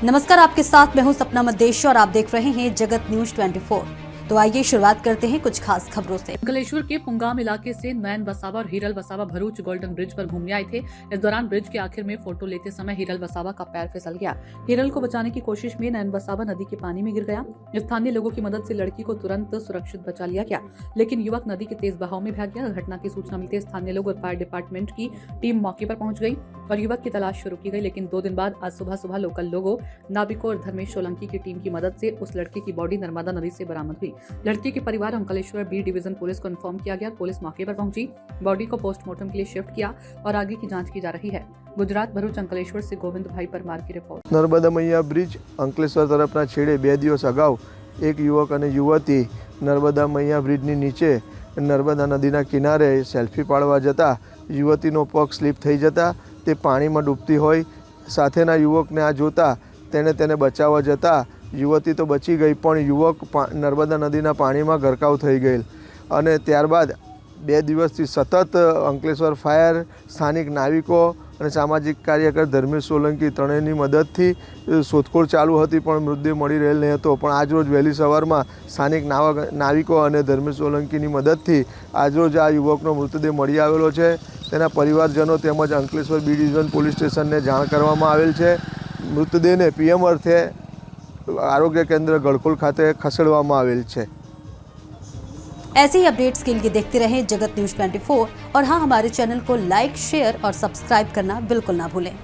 नमस्कार, आपके साथ मैं हूं सपना मदेश और आप देख रहे हैं जगत न्यूज 24। तो आइए शुरुआत करते हैं कुछ खास खबरों से। अंकलेश्वर के पुंगाम इलाके से नयन वसावा और हीरल वसावा भरूच गोल्डन ब्रिज पर घूमने आए थे। इस दौरान ब्रिज के आखिर में फोटो लेते समय हीरल वसावा का पैर फिसल गया। हीरल को बचाने की कोशिश में नयन वसावा नदी के पानी में गिर गया। स्थानीय लोगों की मदद से लड़की को तुरंत सुरक्षित बचा लिया गया, लेकिन युवक नदी के तेज बहाव में भाग गया। घटना की सूचना मिलते स्थानीय लोग और फायर डिपार्टमेंट की टीम मौके पर पहुंच गई और युवक की तलाश शुरू की गई। लेकिन 2 दिन बाद आज सुबह लोकल लोगों, नाविकों और धर्मेश सोलंकी की टीम की मदद से उस लड़की की बॉडी नर्मदा नदी से बरामद हुई। लड़की के परिवार अंकलेश्वर बी डिवीजन पुलिस को इन्फॉर्म किया गया। पुलिस मौके पर पहुंची, बॉडी को पोस्टमार्टम के लिए शिफ्ट किया और आगे की जांच की जा रही है। गुजरात भरूच अंकलेश्वर से गोविंद भाई परमार की रिपोर्ट। नर्मदा मैया ब्रिज अंकलेश्वर तरफना छेड़े 2 દિવસ અગાઉ એક યુવક અને યુવતી નર્મદા મૈયા બ્રિજની નીચે નર્મદા નદીના કિનારે સેલ્ફી પાડવા જતા યુવતીનો પગ સ્લીપ થઈ જતા તે પાણીમાં ડૂબતી હોય સાથેના યુવકને આ જોતા તેને બચાવવા જતા યુવતી તો બચી ગઈ, પણ યુવક નર્મદા નદીના પાણીમાં ગરકાવ થઈ ગયેલ અને ત્યારબાદ 2 દિવસથી સતત અંકલેશ્વર ફાયર, સ્થાનિક નાવિકો અને સામાજિક કાર્યકર ધર્મેશ સોલંકી ત્રણેયની મદદથી શોધખોળ ચાલુ હતી, પણ મૃતદેહ મળી રહેલ નહીં હતો। પણ આજરોજ વહેલી સવારમાં સ્થાનિક નાવિકો અને ધર્મેશ સોલંકીની મદદથી આજરોજ આ યુવકનો મૃતદેહ મળી આવેલો છે। તેના પરિવારજનો તેમજ અંકલેશ્વર બી ડિવિઝન પોલીસ સ્ટેશનને જાણ કરવામાં આવેલ છે। મૃતદેહને પીએમ અર્થે આરોગ્ય કેન્દ્ર ગળખોલ ખાતે ખસેડવામાં આવેલ છે। ऐसे ही अपडेट्स के लिए देखते रहें जगत न्यूज 24 और हाँ, हमारे चैनल को लाइक, शेयर और सब्सक्राइब करना बिल्कुल ना भूलें।